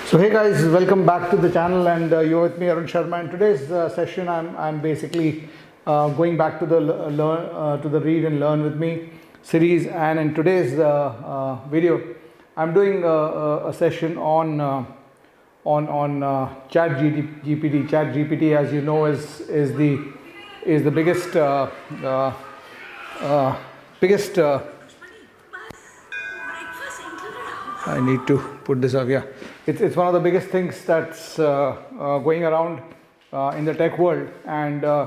So hey guys, welcome back to the channel, and you're with me Arun Sharma. In today's session, I'm basically going back to the read and learn with me series, and in today's video, I'm doing a session on ChatGPT. ChatGPT, as you know, is the biggest. I need to put this up. Yeah, it's one of the biggest things that's going around in the tech world, and I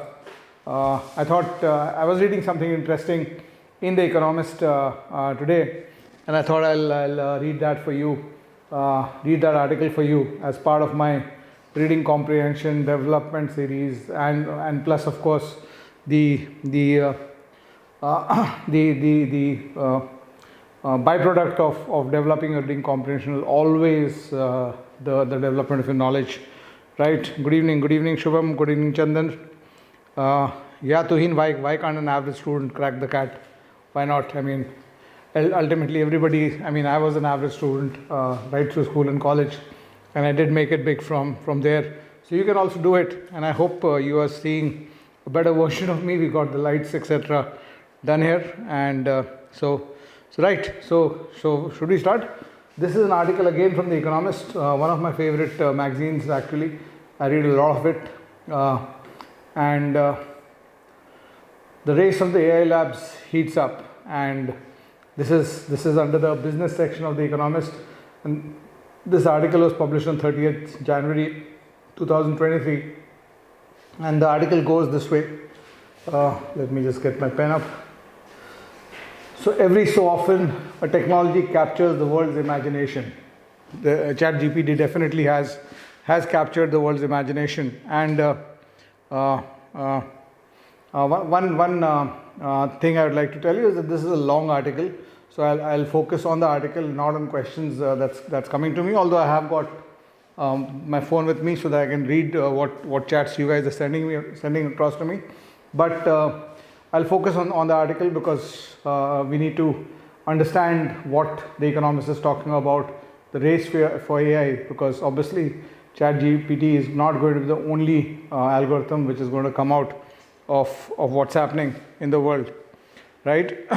thought I was reading something interesting in the Economist today, and I thought I'll read that for you, read that article for you as part of my reading comprehension development series, and plus of course the byproduct of developing your reading comprehension is always the development of your knowledge, right? Good evening, Shubham. Good evening, Chandan. Yeah, Tuhin, why can't an average student crack the CAT? Why not? I mean, ultimately everybody. I mean, I was an average student right through school and college, and I did make it big from there. So you can also do it, and I hope you are seeing a better version of me. We got the lights, etc., done here, and right. So should we start? This is an article again from the Economist, one of my favorite magazines actually. I read a lot of it, and the race of the AI labs heats up, and this is under the business section of the Economist, and this article was published on 30th January 2023, and the article goes this way. Let me just get my pen up. So every so often, a technology captures the world's imagination. The ChatGPT definitely has captured the world's imagination. And one thing I would like to tell you is that this is a long article. So I'll focus on the article, not on questions that's coming to me. Although I have got my phone with me so that I can read what chats you guys are sending across to me. But I'll focus on the article because we need to understand what the Economist is talking about, the race for AI, because obviously ChatGPT is not going to be the only algorithm which is going to come out of what's happening in the world, right?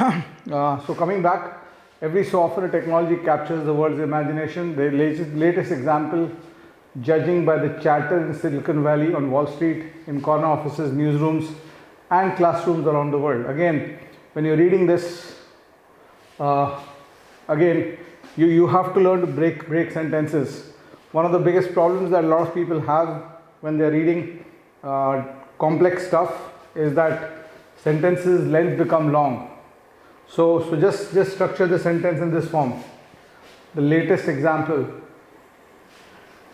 So coming back, every so often a technology captures the world's imagination. The latest example, judging by the chatter in Silicon Valley, on Wall Street, in corner offices, newsrooms, and classrooms around the world. Again, when you're reading this, again, you have to learn to break sentences. One of the biggest problems that a lot of people have when they're reading complex stuff is that sentences length become long. So just structure the sentence in this form. The latest example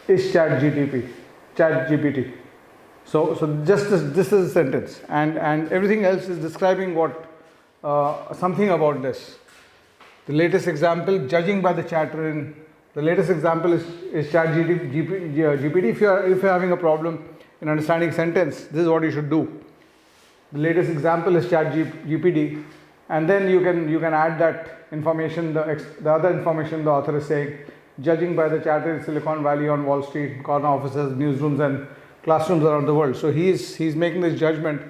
is ChatGPT. So just this is a sentence, and everything else is describing what something about this. The latest example, judging by the chatter in the latest example is ChatGPT. If you're having a problem in understanding sentence, this is what you should do. The latest example is ChatGPT, and then you can add that information, the other information the author is saying, judging by the chatter in Silicon Valley, on Wall Street, corner offices, newsrooms, and classrooms around the world. So he's making this judgment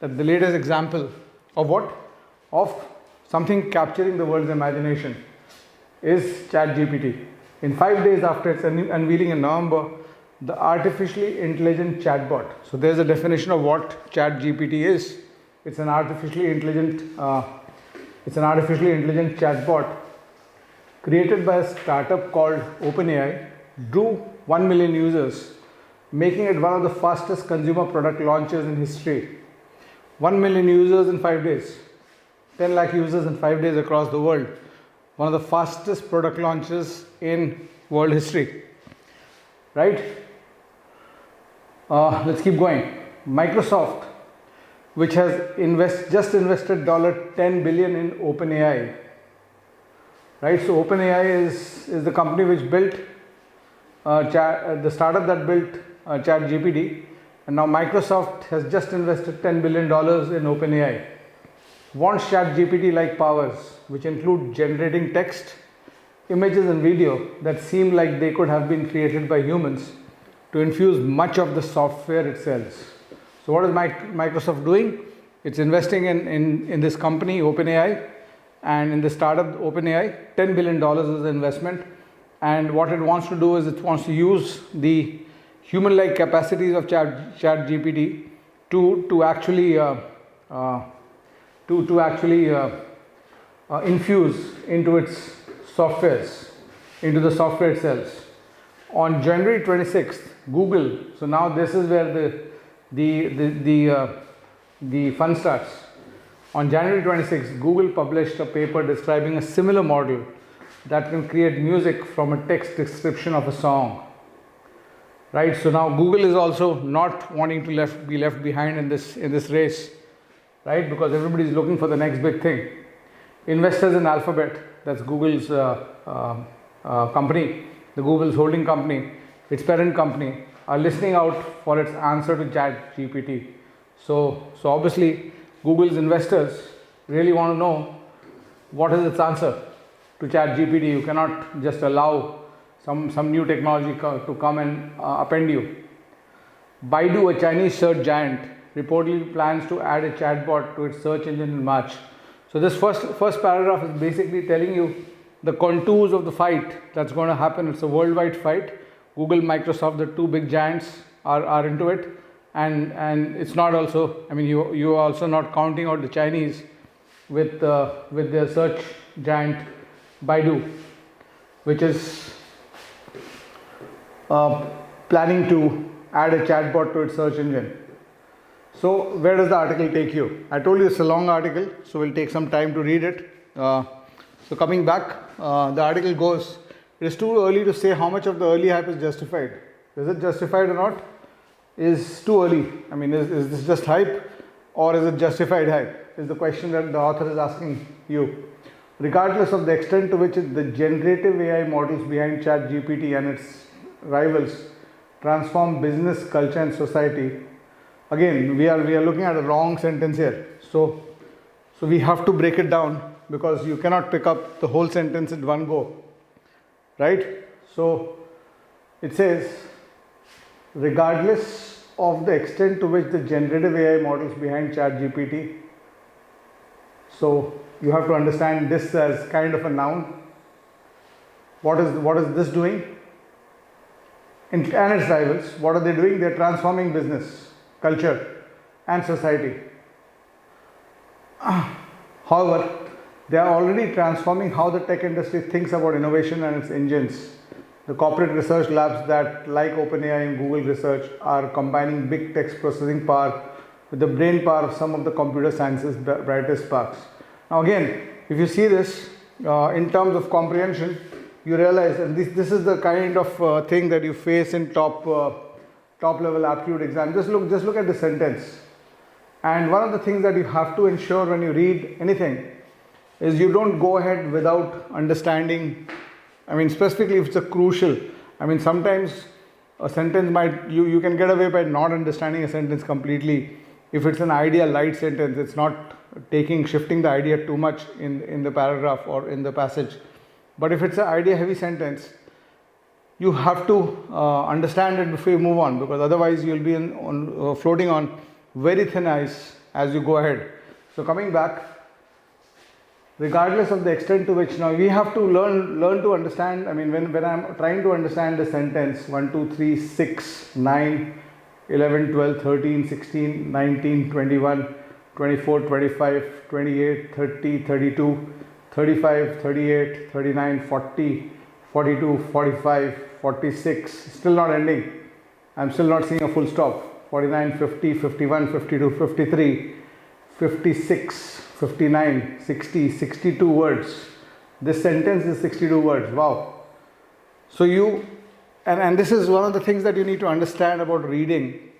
that the latest example of what? Of something capturing the world's imagination is ChatGPT. In 5 days after its unveiling in November, the artificially intelligent chatbot. So there's a definition of what ChatGPT is. It's an artificially intelligent chatbot created by a startup called OpenAI, drew 1 million users, making it one of the fastest consumer product launches in history. 1 million users in 5 days, 10 lakh users in 5 days across the world. One of the fastest product launches in world history, right? Let's keep going. Microsoft, which has just invested $10 billion in OpenAI, right? So OpenAI is the company which built the startup that built ChatGPT, and now Microsoft has just invested $10 billion in OpenAI. Wants ChatGPT like powers, which include generating text, images and video that seem like they could have been created by humans to infuse much of the software it sells. So what is Microsoft doing? It's investing in this company, OpenAI, and in the startup OpenAI, $10 billion is the investment. And what it wants to do is it wants to use the human-like capacities of ChatGPT to actually infuse into its softwares, into the software itself. On January 26th, Google. So now this is where the fun starts. On January 26th, Google published a paper describing a similar model that can create music from a text description of a song. Right. So now Google is also not wanting to be left behind in this race, right? Because everybody is looking for the next big thing. Investors in Alphabet, that's Google's company, the Google's holding company, its parent company, are listening out for its answer to ChatGPT. So obviously Google's investors really want to know what is its answer to ChatGPT. You cannot just allow some new technology to come and append you. Baidu, a Chinese search giant, reportedly plans to add a chatbot to its search engine in March. So this first paragraph is basically telling you the contours of the fight that's going to happen. It's a worldwide fight. Google, Microsoft, the two big giants are into it, and it's not also. I mean, you are also not counting out the Chinese with their search giant Baidu, which is planning to add a chatbot to its search engine. So where does the article take you? I told you it's a long article, so we'll take some time to read it. So coming back, the article goes, it is too early to say how much of the early hype is justified. Is it justified or not? Is too early. I mean, is this just hype or is it justified hype? Is the question that the author is asking you. Regardless of the extent to which the generative AI models behind ChatGPT and its rivals transform business, culture and society. Again, we are looking at a wrong sentence here. So we have to break it down because you cannot pick up the whole sentence in one go. Right? So it says, regardless of the extent to which the generative AI models behind ChatGPT. So you have to understand this as kind of a noun. What is this doing? And its rivals, what are they doing? They are transforming business, culture and society. However, they are already transforming how the tech industry thinks about innovation and its engines. The corporate research labs that, like OpenAI and Google Research, are combining big text processing power with the brain power of some of the computer science's brightest sparks. Now again, if you see this in terms of comprehension, you realize, and this is the kind of thing that you face in top level aptitude exam. Just look at the sentence. And one of the things that you have to ensure when you read anything is you don't go ahead without understanding. I mean, specifically if it's a crucial. I mean, sometimes a sentence might, you can get away by not understanding a sentence completely. If it's an idea light sentence, it's not shifting the idea too much in the paragraph or in the passage. But if it's an idea heavy sentence, you have to understand it before you move on, because otherwise you'll be floating on very thin ice as you go ahead. So coming back, regardless of the extent to which, now we have to learn to understand. I mean, when I'm trying to understand the sentence 1, 2, 3, 6, 9, 11, 12, 13, 16, 19, 21, 24, 25, 28, 30, 32, 35, 38, 39, 40, 42, 45, 46, still not ending. I'm still not seeing a full stop. 49, 50, 51, 52, 53, 56, 59, 60, 62 words. This sentence is 62 words. Wow. So and this is one of the things that you need to understand about reading.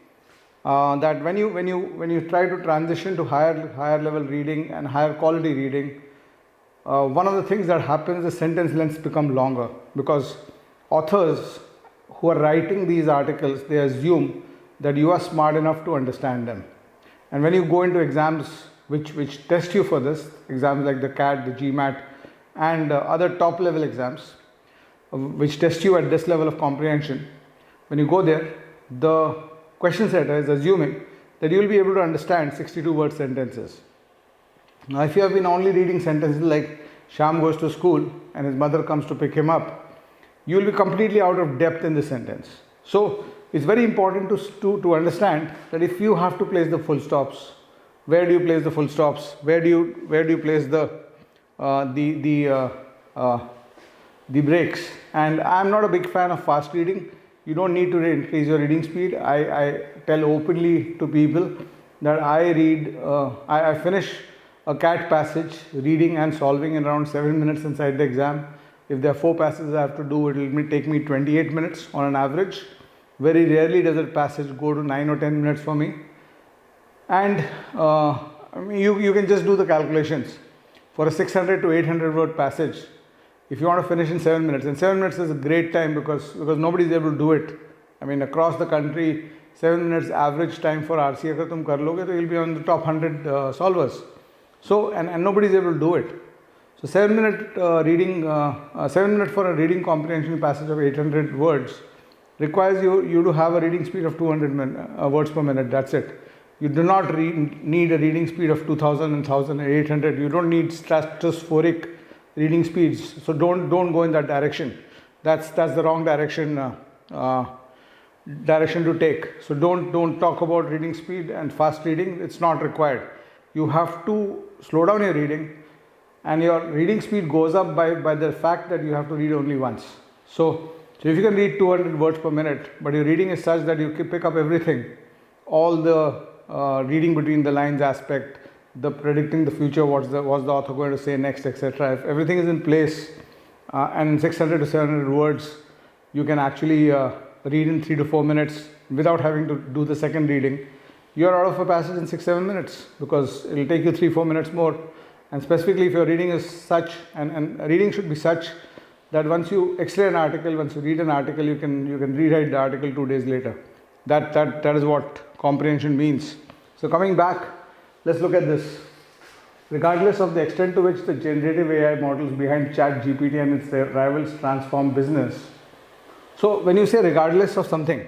That when you try to transition to higher level reading and higher quality reading, one of the things that happens is sentence lengths become longer, because authors who are writing these articles, they assume that you are smart enough to understand them. And when you go into exams which test you for this, exams like the CAT, the GMAT, and other top level exams, which test you at this level of comprehension, when you go there, the question setter is assuming that you will be able to understand 62-word sentences. Now, if you have been only reading sentences like Shyam goes to school and his mother comes to pick him up, you will be completely out of depth in the sentence. So, it's very important to understand that if you have to place the full stops, where do you place the full stops? Where do you place the breaks? And I'm not a big fan of fast reading. You don't need to increase your reading speed. I tell openly to people that I finish a CAT passage reading and solving in around 7 minutes inside the exam. If there are 4 passages I have to do, it will take me 28 minutes on an average. Very rarely does a passage go to 9 or 10 minutes for me. And I mean, you can just do the calculations. For a 600 to 800 word passage, if you want to finish in 7 minutes, and 7 minutes is a great time because nobody is able to do it. I mean, across the country, 7 minutes average time for RC, agar tum kar loge, to you'll be on the top 100 solvers. So, and nobody is able to do it. So 7 minute reading, 7 minutes for a reading comprehension passage of 800 words requires you to have a reading speed of 200 words per minute. That's it. You do not need a reading speed of 2000 and 1800. You don't need stratospheric reading speeds. So don't go in that direction. That's the wrong direction to take. So don't talk about reading speed and fast reading. It's not required. You have to slow down your reading, and your reading speed goes up by the fact that you have to read only once. So if you can read 200 words per minute, but your reading is such that you can pick up everything, all the reading between the lines aspect, the predicting the future, what's the author going to say next, etc. If everything is in place, and in 600 to 700 words, you can actually read in 3 to 4 minutes without having to do the second reading. You are out of a passage in 6-7 minutes because it will take you 3-4 minutes more. And specifically, if your reading is such, and reading should be such that once you explain an article, once you read an article, you can rewrite the article 2 days later. That is what comprehension means. So coming back, let's look at this. Regardless of the extent to which the generative AI models behind ChatGPT and its rivals transform business. So when you say regardless of something,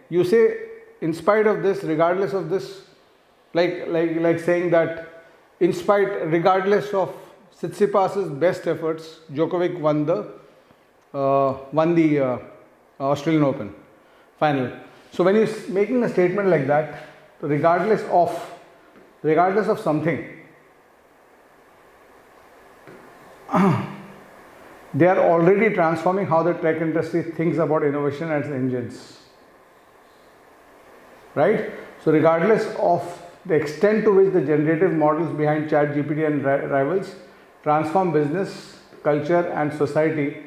you say in spite of this, regardless of this, like saying that regardless of Tsitsipas's best efforts, Djokovic won the Australian Open final. So when you're making a statement like that, regardless of something, they are already transforming how the tech industry thinks about innovation and its engines. Right? So regardless of the extent to which the generative models behind ChatGPT and rivals transform business, culture and society,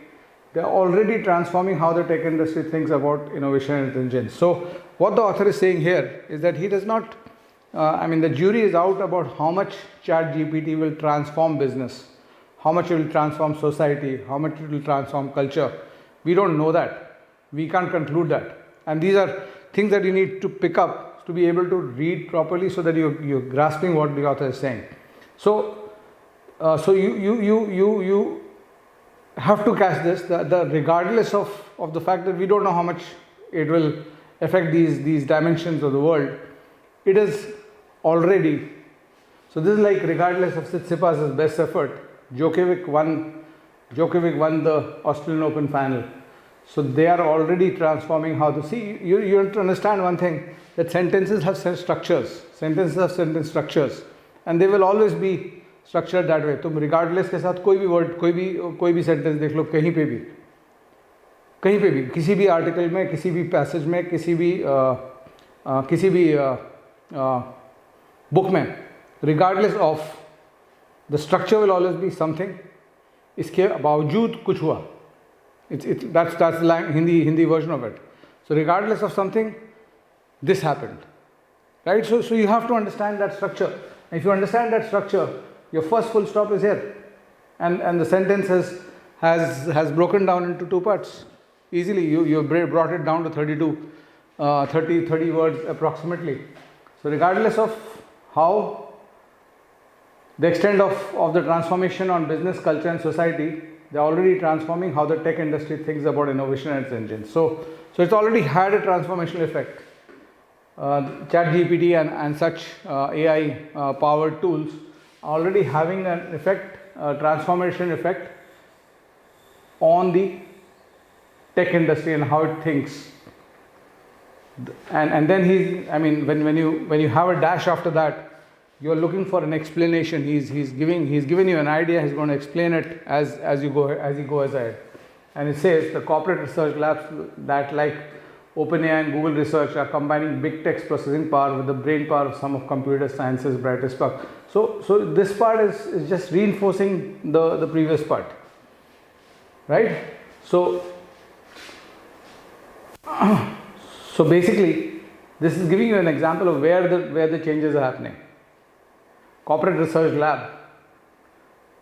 they are already transforming how the tech industry thinks about innovation and its engines. So what the author is saying here is that he does not, the jury is out about how much ChatGPT will transform business, how much it will transform society, how much it will transform culture. We don't know that. We can't conclude that. And these are things that you need to pick up to be able to read properly so that you're grasping what the author is saying. So you have to catch this, the regardless of the fact that we don't know how much it will affect these dimensions of the world, it is already. So this is like regardless of Tsitsipas's best effort, Djokovic won the Australian Open final. So they are already transforming how to see. You have to understand one thing, that sentences have structures. Sentences have sentence structures, and they will always be structured that way. तुम regardless के साथ कोई भी word, कोई भी sentence देख लो, कहीं पे भी, किसी भी article में, किसी भी passage में, किसी भी book में, regardless of, the structure will always be something. इसके बावजूद कुछ हुआ. That's the Hindi version of it. So regardless of something, this happened, right? So you have to understand that structure. If you understand that structure, your first full stop is here, and the sentence has broken down into 2 parts easily. You brought it down to 30 words approximately. So regardless of how the extent of the transformation on business, culture and society, they're already transforming how the tech industry thinks about innovation and its engines. So it's already had a transformational effect. ChatGPT and such AI powered tools are already having an effect, transformation effect on the tech industry and how it thinks. And then when you have a dash after that, you are looking for an explanation. He's given you an idea. He's going to explain it as you go ahead. And it says the corporate research labs that, like OpenAI and Google Research, are combining big text processing power with the brain power of some of computer science's brightest spark. So this part is just reinforcing the previous part, right? So basically, this is giving you an example of where the changes are happening. Corporate research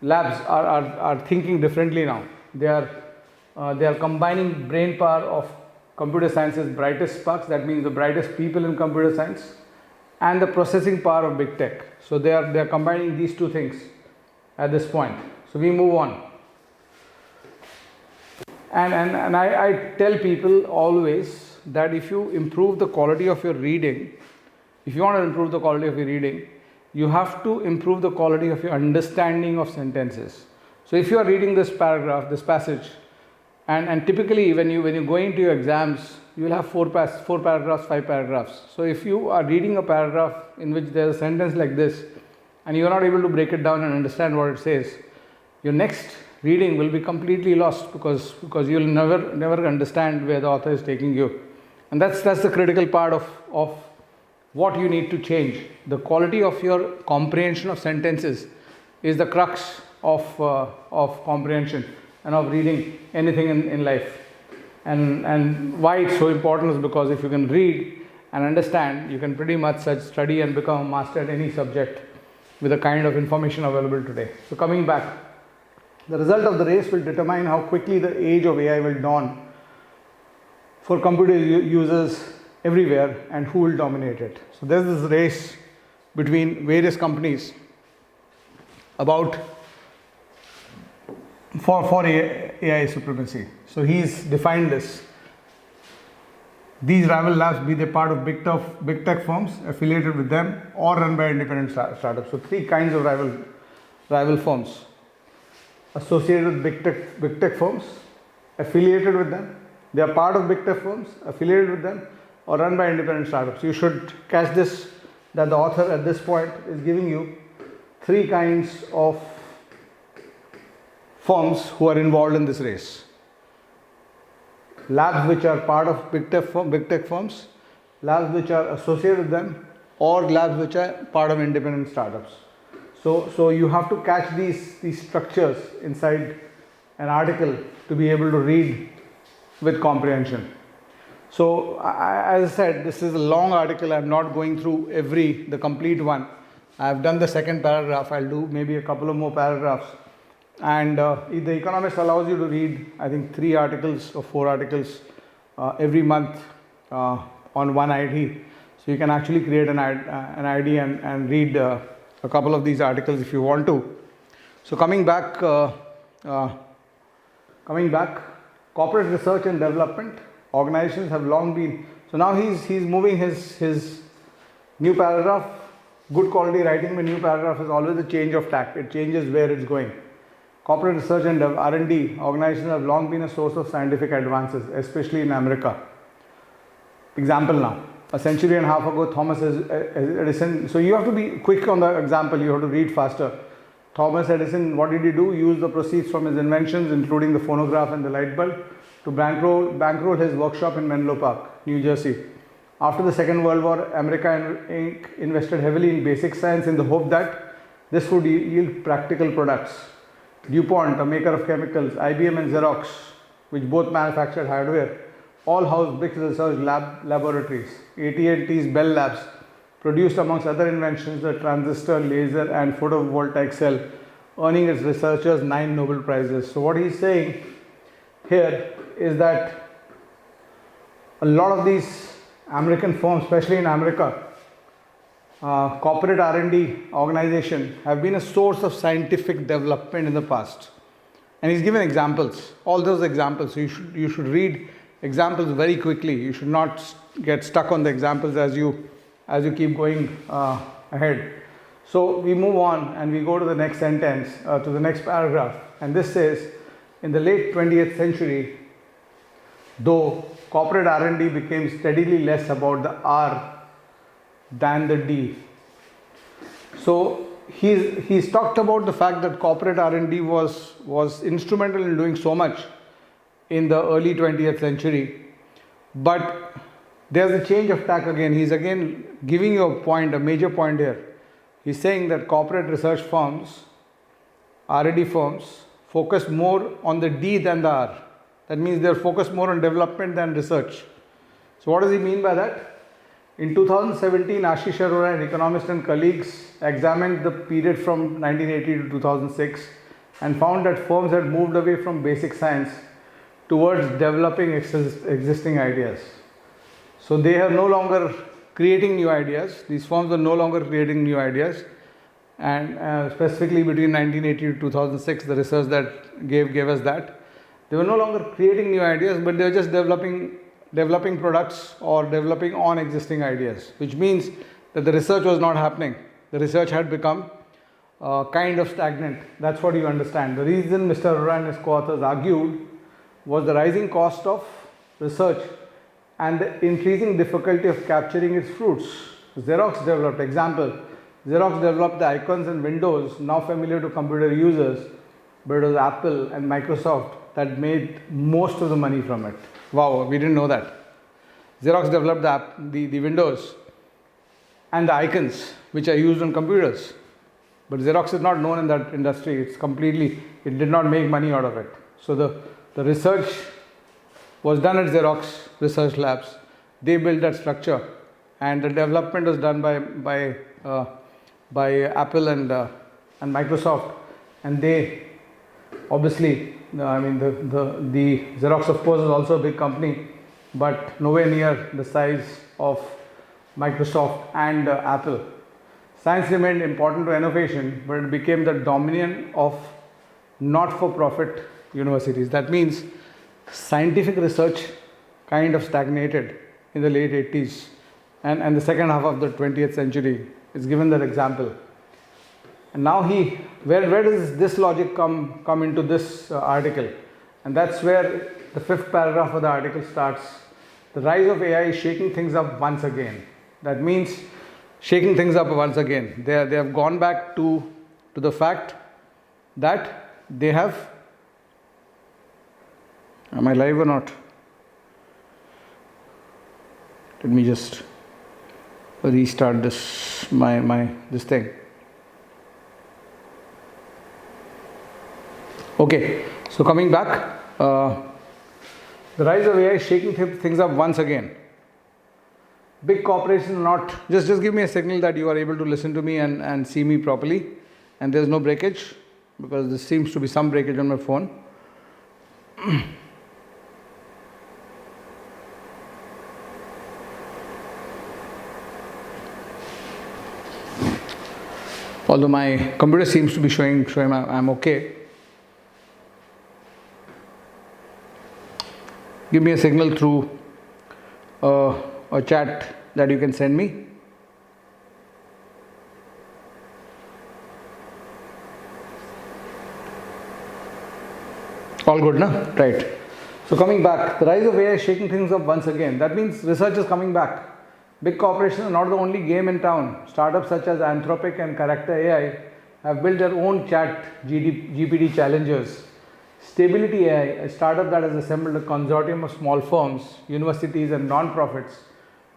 labs are thinking differently now. They are combining brain power of computer science's brightest sparks, that means the brightest people in computer science, and the processing power of big tech. So they are combining these two things at this point. So we move on. And I tell people always that if you improve the quality of your reading, if you want to improve the quality of your reading, you have to improve the quality of your understanding of sentences. So if you are reading this paragraph, this passage, and typically when you go into your exams, you will have 4 paragraphs, 5 paragraphs. So if you are reading a paragraph in which there is a sentence like this, and you are not able to break it down and understand what it says, your next reading will be completely lost because you will never understand where the author is taking you. And that's the critical part of what you need to change. The quality of your comprehension of sentences is the crux of comprehension and of reading anything in life. And why it's so important is because if you can read and understand, you can pretty much study and become a master at any subject with the kind of information available today. So coming back, the result of the race will determine how quickly the age of AI will dawn for computer users everywhere and who will dominate it. So there's this race between various companies about for AI supremacy. So he's defined this. These rival labs, be they part of big tech firms affiliated with them or run by independent startups. So 3 kinds of rival firms: associated with big tech firms, affiliated with them, they are part of big tech firms, affiliated with them, or run by independent startups. You should catch this, that the author at this point is giving you 3 kinds of firms who are involved in this race. Labs which are part of big tech firms, labs which are associated with them, or labs which are part of independent startups. So you have to catch these structures inside an article to be able to read with comprehension. So as I said, this is a long article. I'm not going through the complete one. I've done the second paragraph. I'll do maybe a couple of more paragraphs. And the Economist allows you to read, I think, 3 articles or 4 articles every month on one ID. So you can actually create an ID and read a couple of these articles if you want to. So coming back, corporate research and development organizations have long been. So now he's moving his new paragraph. Good quality writing with new paragraph is always a change of tack. It changes where it's going. Corporate research and R&D organizations have long been a source of scientific advances, especially in America. Example now, a century and a half ago, Thomas Edison, so you have to be quick on the example, you have to read faster. Thomas Edison, what did he do? Use the proceeds from his inventions, including the phonograph and the light bulb, to bankroll his workshop in Menlo Park, New Jersey. After the Second World War, America invested heavily in basic science in the hope that this would yield practical products. DuPont, a maker of chemicals, IBM and Xerox, which both manufactured hardware, all housed big research laboratories. AT&T's Bell Labs produced, amongst other inventions, the transistor, laser and photovoltaic cell, earning its researchers 9 Nobel Prizes. So what he's saying here is that a lot of these American firms, especially in America, corporate R&D organization have been a source of scientific development in the past. And he's given examples, all those examples. So you should read examples very quickly. You should not get stuck on the examples as you keep going ahead. So we move on and we go to the next sentence, to the next paragraph. And this says, in the late 20th century, though corporate R&D became steadily less about the R than the D. So he's talked about the fact that corporate R&D was instrumental in doing so much in the early 20th century, but there's a change of tack again. He's again giving you a point, a major point here. He's saying that corporate research firms, R&D firms, focus more on the D than the R. That means they're focused more on development than research. So what does he mean by that? In 2017, Ashish Arora, an economist and colleagues examined the period from 1980 to 2006 and found that firms had moved away from basic science towards developing existing ideas. So they are no longer creating new ideas. These firms are no longer creating new ideas. And specifically between 1980 to 2006, the research that gave us that. They were no longer creating new ideas, but they were just developing products or developing on existing ideas, which means that the research was not happening. The research had become kind of stagnant. That's what you understand. The reason Mr. Arora and his co-authors argued was the rising cost of research and the increasing difficulty of capturing its fruits. Xerox developed the icons in Windows, now familiar to computer users, but it was Apple and Microsoft that made most of the money from it. Wow, we didn't know that. Xerox developed the Windows and the icons which are used on computers. But Xerox is not known in that industry. It did not make money out of it. So the research was done at Xerox research labs. They built that structure, and the development was done by Apple and Microsoft. And they obviously, the Xerox of course is also a big company, but nowhere near the size of Microsoft and Apple. Science remained important to innovation, but it became the dominion of not-for-profit universities. That means scientific research kind of stagnated in the late 80s and the second half of the 20th century is given that example. And now where does this logic come into this article? And that's where the fifth paragraph of the article starts. The rise of AI is shaking things up once again. That means shaking things up once again. They have gone back to the fact that they have. Am I live or not? Let me just restart this this thing. Okay, so coming back, the rise of AI is shaking things up once again. Big corporations not just give me a signal that you are able to listen to me and see me properly, and there's no breakage, because there seems to be some breakage on my phone. Although my computer seems to be showing I'm okay. Give me a signal through a chat that you can send me. All good, na? Right. So coming back, the rise of AI is shaking things up once again. That means research is coming back. Big corporations are not the only game in town. Startups such as Anthropic and Character AI have built their own ChatGPT challengers. Stability AI, a startup that has assembled a consortium of small firms, universities and non-profits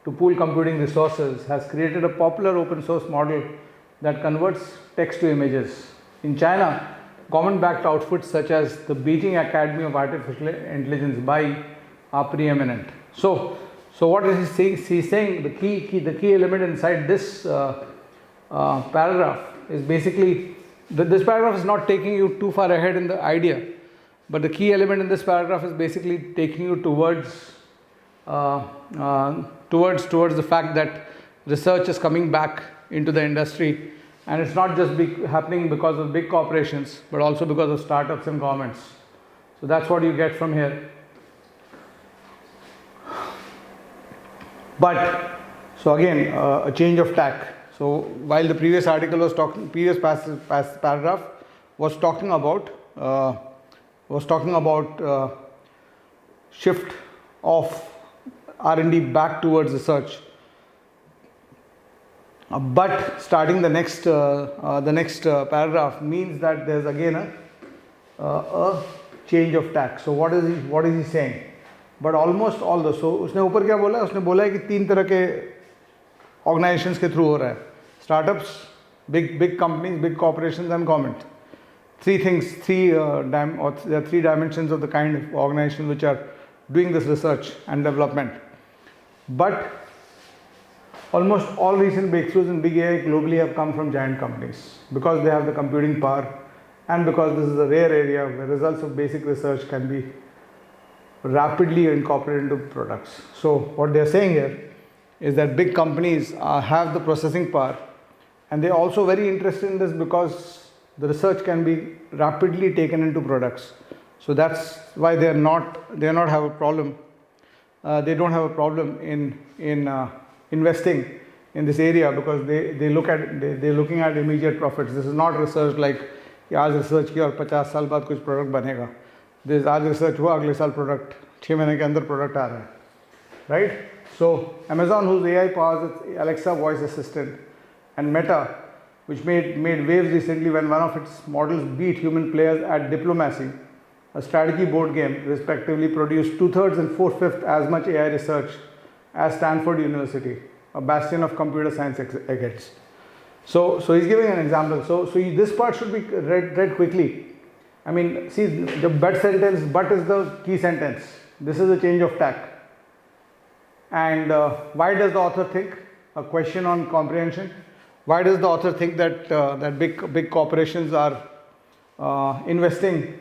to pool computing resources, has created a popular open source model that converts text to images. In China, government-backed outfits such as the Beijing Academy of Artificial Intelligence (BAI) are preeminent. So what is he saying? He's saying the key element inside this paragraph is basically this paragraph is not taking you too far ahead in the idea, but the key element in this paragraph is basically taking you towards the fact that research is coming back into the industry, and it's not just happening because of big corporations, but also because of startups and governments. So that's what you get from here. But so again, a change of tack. So while the previous article was talking, previous paragraph was talking about shift of R&D back towards research. But starting the next paragraph means that there's again a change of tack. So what is he saying? But almost all the, so उसने ऊपर क्या बोला? उसने बोला है कि 3 तरह के organizations के through हो रहा है. Startups, big companies, big corporations and government. There are 3 dimensions of the kind of organizations which are doing this research and development. But almost all recent breakthroughs in big AI globally have come from giant companies because they have the computing power and because this is a rare area where results of basic research can be rapidly incorporated into products. So what they are saying here is that big companies have the processing power, and they are also very interested in this because the research can be rapidly taken into products. So that's why they don't have a problem. They don't have a problem in investing in this area because they're looking at immediate profits. This is not research like आज research किया और 50 साल बाद कुछ product बनेगा. This आज research हुआ, अगले साल product 6 महीने के अंदर product आ रहा है, right? So Amazon, whose AI powers its Alexa voice assistant, and Meta, which made waves recently when one of its models beat human players at Diplomacy, a strategy board game, respectively, produced 2/3 and 4/5 as much AI research as Stanford University, a bastion of computer science eggheads. So he's giving an example. So this part should be read quickly. I mean, see, the but sentence, but is the key sentence. This is a change of tack. And why does the author think? A question on comprehension. Why does the author think that big corporations are investing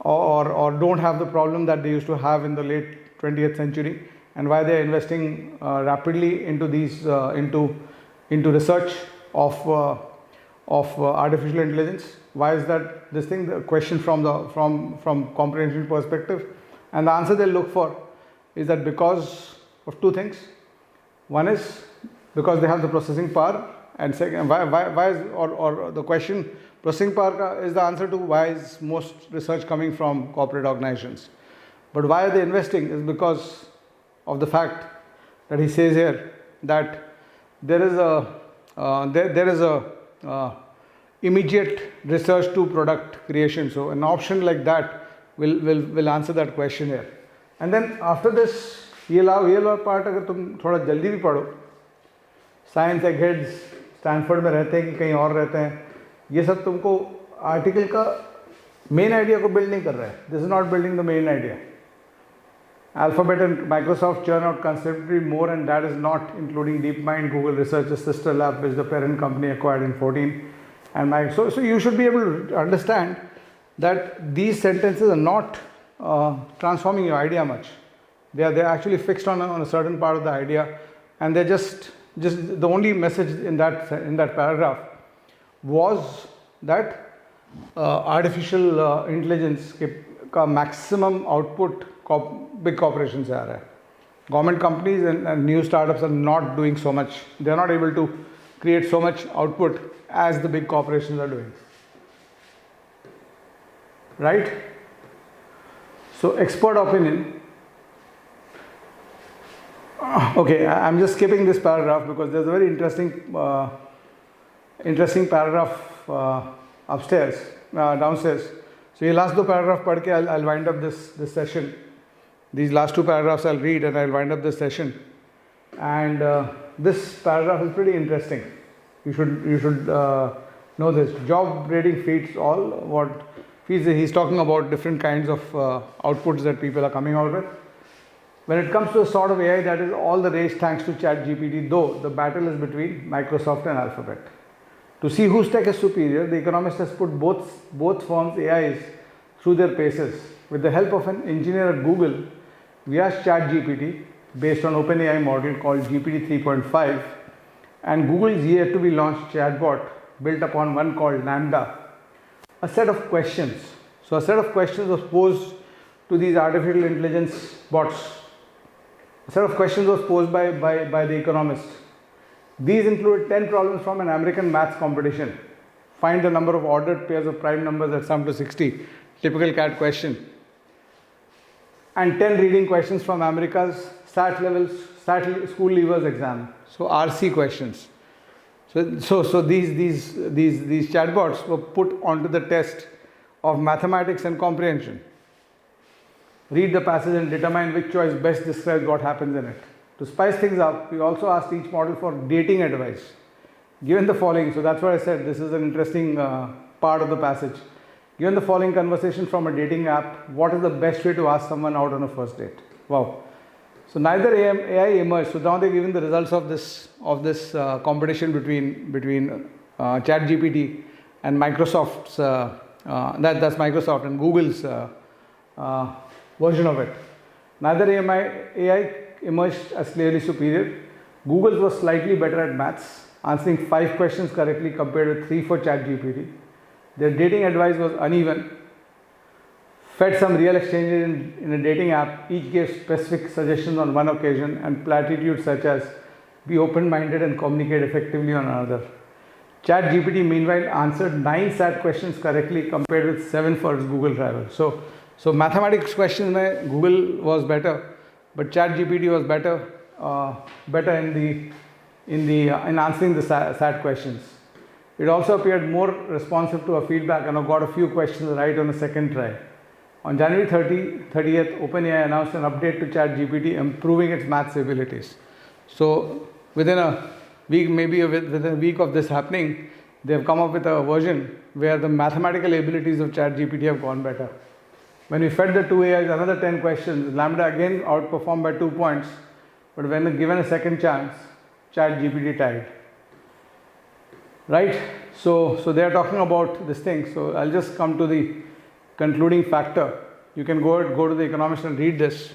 or don't have the problem that they used to have in the late 20th century, and why they are investing rapidly into these into research of artificial intelligence? Why is that this thing? The question from comprehension perspective, and the answer they'll look for is that because of 2 things. One is because they have the processing power, and second, why is, or the question processing power is the answer to why is most research coming from corporate organizations. But why are they investing is because of the fact that he says here that there is a immediate research to product creation. So an option like that will answer that question here. And then after this, ये वाला part अगर तुम थोड़ा जल्दी भी पढ़ो, science एगहेड्स Stanford में रहते हैं कि कहीं और रहते हैं, ये सब तुमको आर्टिकल का मेन आइडिया को बिल्ड नहीं कर रहा है. This is not building the main idea. Alphabet and Microsoft churn out considerably more, and that is not including DeepMind, Google Research's sister lab, which the parent company acquired in 14. And so you should be able to understand that these sentences are not transforming your idea much. They're actually fixed on a certain part of the idea, and they're just the only message in that paragraph was that artificial intelligence का maximum output big corporations से आ रहा है. Government companies and new startups are not doing so much. They are not able to create so much output as the big corporations are doing. Right? So expert opinion. Okay, I'm just skipping this paragraph because there's a very interesting paragraph downstairs. So ये last 2 paragraph पढ़ के I'll wind up this session. These last 2 paragraphs I'll read and I'll wind up this session. And this paragraph is pretty interesting. You should know this. Job rating feeds all. What feeds? He's talking about different kinds of outputs that people are coming out with. When it comes to a sort of AI that is all the rage thanks to ChatGPT, though the battle is between Microsoft and Alphabet. To see whose tech is superior, the Economist has put both firms' AIs through their paces. With the help of an engineer at Google, we asked ChatGPT, based on OpenAI model called GPT 3.5, and Google's yet to be launched chatbot built upon one called Lambda, a set of questions. So a set of questions was posed to these artificial intelligence bots. A set of questions was posed by the Economist. These included 10 problems from an American maths competition. Find the number of ordered pairs of prime numbers that sum to 60, typical CAT question. And 10 reading questions from America's SAT school leavers exam. So RC questions. So these chatbots were put onto the test of mathematics and comprehension. Read the passage and determine which choice best describes what happens in it. To spice things up, we also asked each model for dating advice. Given the following, so that's what I said, this is an interesting part of the passage. Given the following conversation from a dating app, what is the best way to ask someone out on a first date? Wow. So neither AI emerged. So now they're giving the results of this competition between ChatGPT and Microsoft's that's Microsoft and Google's version of it. Neither AI emerged as clearly superior. Google's was slightly better at maths, answering 5 questions correctly compared with 3 for ChatGPT. Their dating advice was uneven. Fed some real exchanges in a dating app, each gave specific suggestions on one occasion and platitudes such as be open-minded and communicate effectively on another. ChatGPT meanwhile answered 9 SAT questions correctly compared with 7 for its Google rival. So mathematics questions mein Google was better, but ChatGPT was better in answering the SAT questions. It also appeared more responsive to our feedback and got a few questions right on a second try. On January 30th, OpenAI announced an update to ChatGPT improving its maths abilities. So within a week, maybe within a week of this happening, they have come up with a version where the mathematical abilities of ChatGPT have gone better. When we fed the two AIs another 10 questions, Lambda again outperformed by 2 points, but when given a second chance, ChatGPT tied. Right? So they are talking about this thing. So I'll just come to the concluding factor. You can go to the Economist and read this.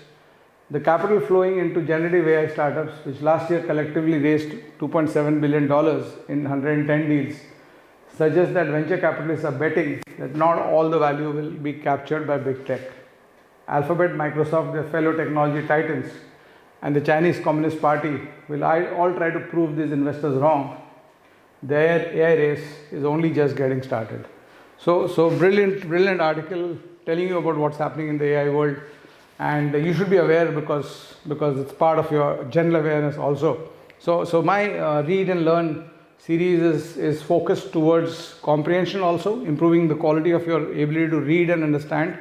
The capital flowing into generative AI startups, which last year collectively raised $2.7 billion in 110 deals, suggests that venture capitalists are betting that not all the value will be captured by big tech. Alphabet, Microsoft, their fellow technology titans, and the Chinese Communist Party will all try to prove these investors wrong. Their AI race is only just getting started. So brilliant article telling you about what's happening in the AI world, and you should be aware because it's part of your general awareness also. So my read and learn series is focused towards comprehension also, improving the quality of your ability to read and understand,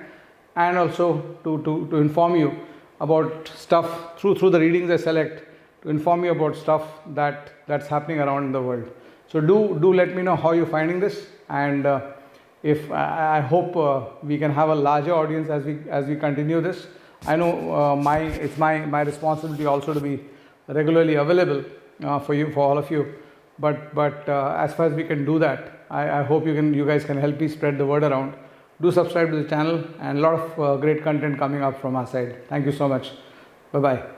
and also to inform you about stuff through the readings I select, to inform you about stuff that's happening around in the world. So do let me know how you're finding this, and if I hope we can have a larger audience as we continue this. I know it's my responsibility also to be regularly available for all of you. But as far as we can do that, I hope you guys can help me spread the word around. Do subscribe to the channel, and a lot of great content coming up from our side. Thank you so much. Bye bye.